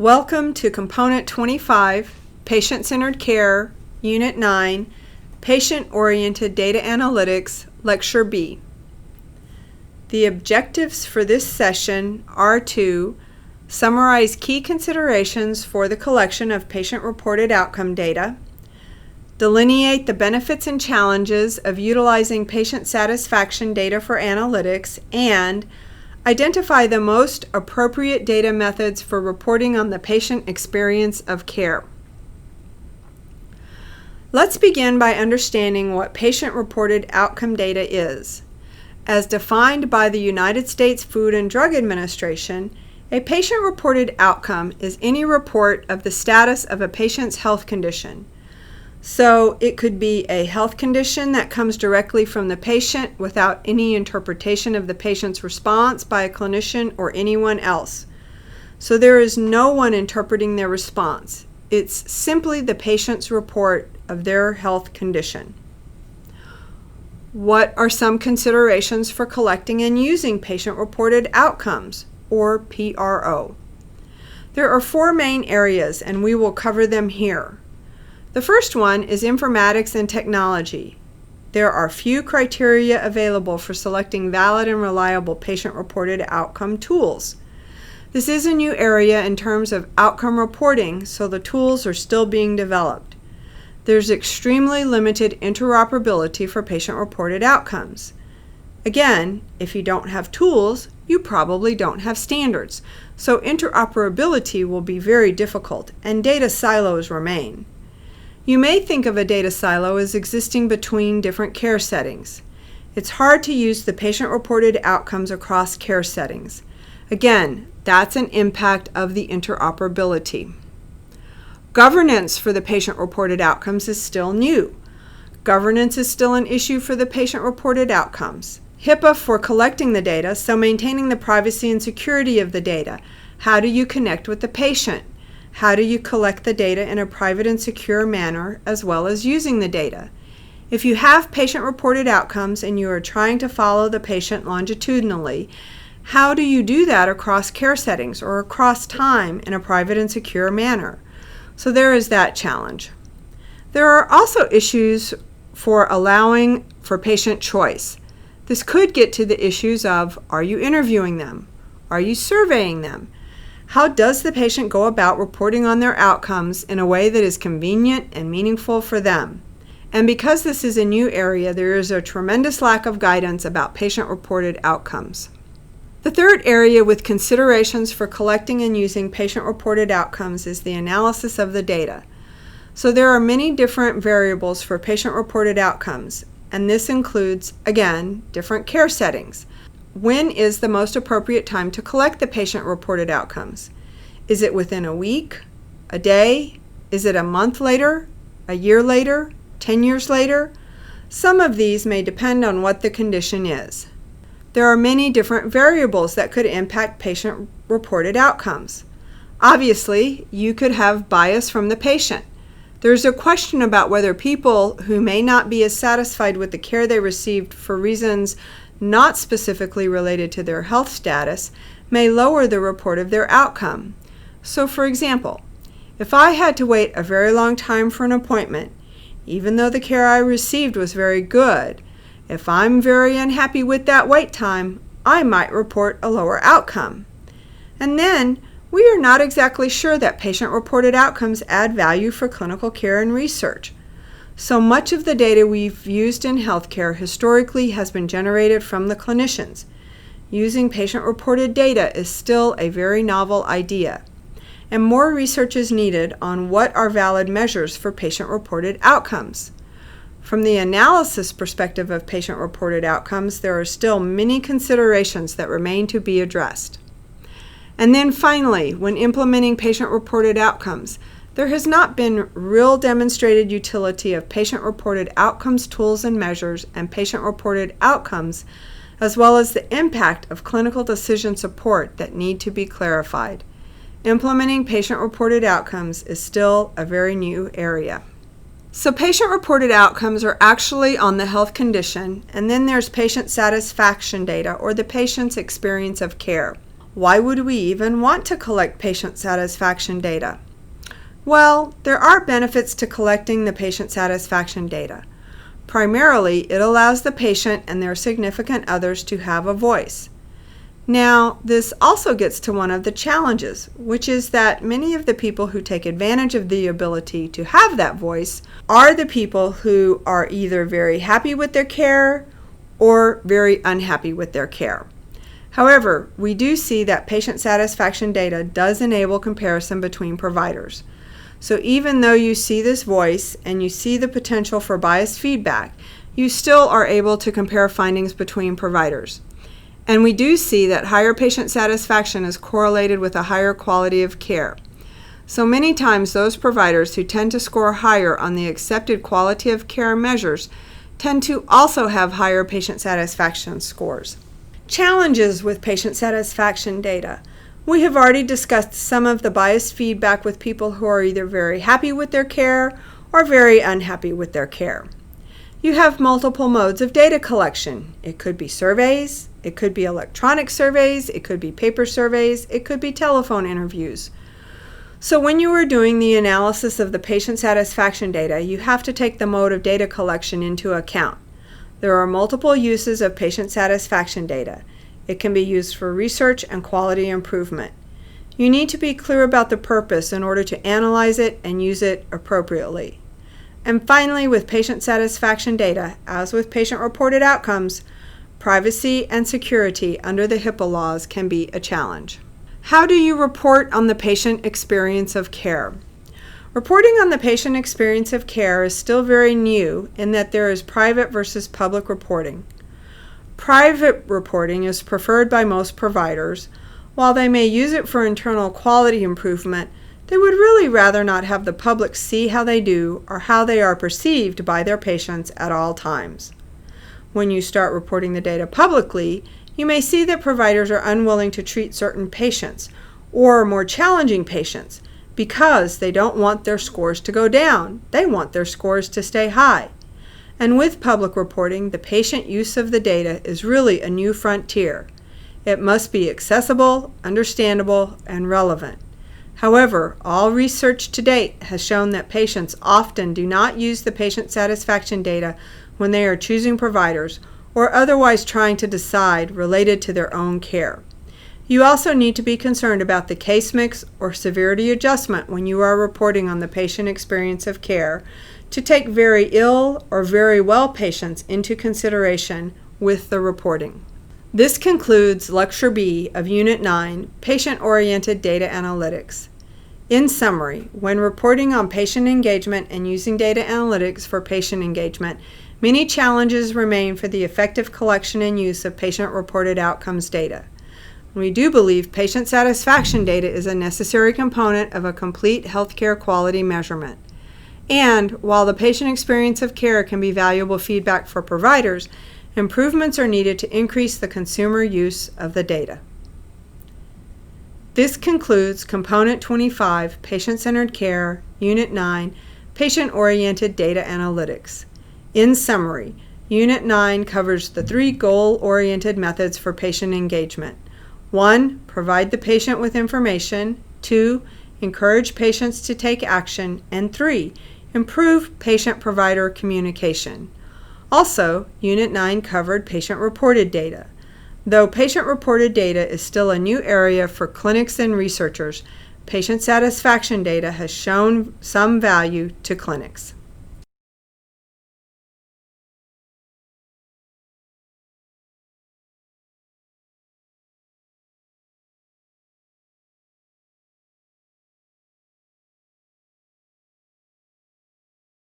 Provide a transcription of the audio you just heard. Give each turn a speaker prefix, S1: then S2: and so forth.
S1: Welcome to Component 25, Patient-Centered Care, Unit 9, Patient-Oriented Data Analytics, Lecture B. The objectives for this session are to summarize key considerations for the collection of patient-reported outcome data, delineate the benefits and challenges of utilizing patient satisfaction data for analytics, and identify the most appropriate data methods for reporting on the patient experience of care. Let's begin by understanding what patient-reported outcome data is. As defined by the United States Food and Drug Administration, a patient-reported outcome is any report of the status of a patient's health condition. So it could be a health condition that comes directly from the patient without any interpretation of the patient's response by a clinician or anyone else. So there is no one interpreting their response. It's simply the patient's report of their health condition. What are some considerations for collecting and using patient-reported outcomes, or PRO? There are four main areas, and we will cover them here. The first one is informatics and technology. There are few criteria available for selecting valid and reliable patient-reported outcome tools. This is a new area in terms of outcome reporting, so the tools are still being developed. There's extremely limited interoperability for patient-reported outcomes. Again, if you don't have tools, you probably don't have standards, so interoperability will be very difficult, and data silos remain. You may think of a data silo as existing between different care settings. It's hard to use the patient-reported outcomes across care settings. Again, that's an impact of the interoperability. Governance for the patient-reported outcomes is still new. Governance is still an issue for the patient-reported outcomes. HIPAA for collecting the data, so maintaining the privacy and security of the data. How do you connect with the patient? How do you collect the data in a private and secure manner, as well as using the data? If you have patient-reported outcomes and you are trying to follow the patient longitudinally, how do you do that across care settings or across time in a private and secure manner? So there is that challenge. There are also issues for allowing for patient choice. This could get to the issues of, are you interviewing them? Are you surveying them? How does the patient go about reporting on their outcomes in a way that is convenient and meaningful for them? And because this is a new area, there is a tremendous lack of guidance about patient-reported outcomes. The third area with considerations for collecting and using patient-reported outcomes is the analysis of the data. So there are many different variables for patient-reported outcomes, and this includes, again, different care settings. When is the most appropriate time to collect the patient-reported outcomes? Is it within a week, a day? Is it a month later, a year later, 10 years later? Some of these may depend on what the condition is. There are many different variables that could impact patient-reported outcomes. Obviously, you could have bias from the patient. There's a question about whether people who may not be as satisfied with the care they received for reasons not specifically related to their health status may lower the report of their outcome. So for example, if I had to wait a very long time for an appointment, even though the care I received was very good, if I'm very unhappy with that wait time, I might report a lower outcome. And then, we are not exactly sure that patient-reported outcomes add value for clinical care and research. So much of the data we've used in healthcare historically has been generated from the clinicians. Using patient-reported data is still a very novel idea, and more research is needed on what are valid measures for patient-reported outcomes. From the analysis perspective of patient-reported outcomes, there are still many considerations that remain to be addressed. And then finally, when implementing patient-reported outcomes, there has not been real demonstrated utility of patient-reported outcomes tools and measures and patient-reported outcomes, as well as the impact of clinical decision support that need to be clarified. Implementing patient-reported outcomes is still a very new area. So patient-reported outcomes are actually on the health condition, and then there's patient satisfaction data, or the patient's experience of care. Why would we even want to collect patient satisfaction data? Well, there are benefits to collecting the patient satisfaction data. Primarily, it allows the patient and their significant others to have a voice. Now, this also gets to one of the challenges, which is that many of the people who take advantage of the ability to have that voice are the people who are either very happy with their care or very unhappy with their care. However, we do see that patient satisfaction data does enable comparison between providers. So even though you see this voice and you see the potential for biased feedback, you still are able to compare findings between providers. And we do see that higher patient satisfaction is correlated with a higher quality of care. So many times those providers who tend to score higher on the accepted quality of care measures tend to also have higher patient satisfaction scores. Challenges with patient satisfaction data. We have already discussed some of the biased feedback with people who are either very happy with their care or very unhappy with their care. You have multiple modes of data collection. It could be surveys, it could be electronic surveys, it could be paper surveys, it could be telephone interviews. So when you are doing the analysis of the patient satisfaction data, you have to take the mode of data collection into account. There are multiple uses of patient satisfaction data. It can be used for research and quality improvement. You need to be clear about the purpose in order to analyze it and use it appropriately. And finally, with patient satisfaction data, as with patient-reported outcomes, privacy and security under the HIPAA laws can be a challenge. How do you report on the patient experience of care? Reporting on the patient experience of care is still very new in that there is private versus public reporting. Private reporting is preferred by most providers. While they may use it for internal quality improvement, they would really rather not have the public see how they do or how they are perceived by their patients at all times. When you start reporting the data publicly, you may see that providers are unwilling to treat certain patients or more challenging patients because they don't want their scores to go down. They want their scores to stay high. And with public reporting, the patient use of the data is really a new frontier. It must be accessible, understandable, and relevant. However, all research to date has shown that patients often do not use the patient satisfaction data when they are choosing providers or otherwise trying to decide related to their own care. You also need to be concerned about the case mix or severity adjustment when you are reporting on the patient experience of care to take very ill or very well patients into consideration with the reporting. This concludes Lecture B of Unit 9, Patient-Oriented Data Analytics. In summary, when reporting on patient engagement and using data analytics for patient engagement, many challenges remain for the effective collection and use of patient-reported outcomes data. We do believe patient satisfaction data is a necessary component of a complete healthcare quality measurement. And while the patient experience of care can be valuable feedback for providers, improvements are needed to increase the consumer use of the data. This concludes Component 25, Patient-Centered Care, Unit 9, Patient-Oriented Data Analytics. In summary, Unit 9 covers the 3 goal-oriented methods for patient engagement. 1. Provide the patient with information. 2. Encourage patients to take action. And 3. Improve patient-provider communication. Also, Unit 9 covered patient-reported data. Though patient-reported data is still a new area for clinics and researchers, patient satisfaction data has shown some value to clinics.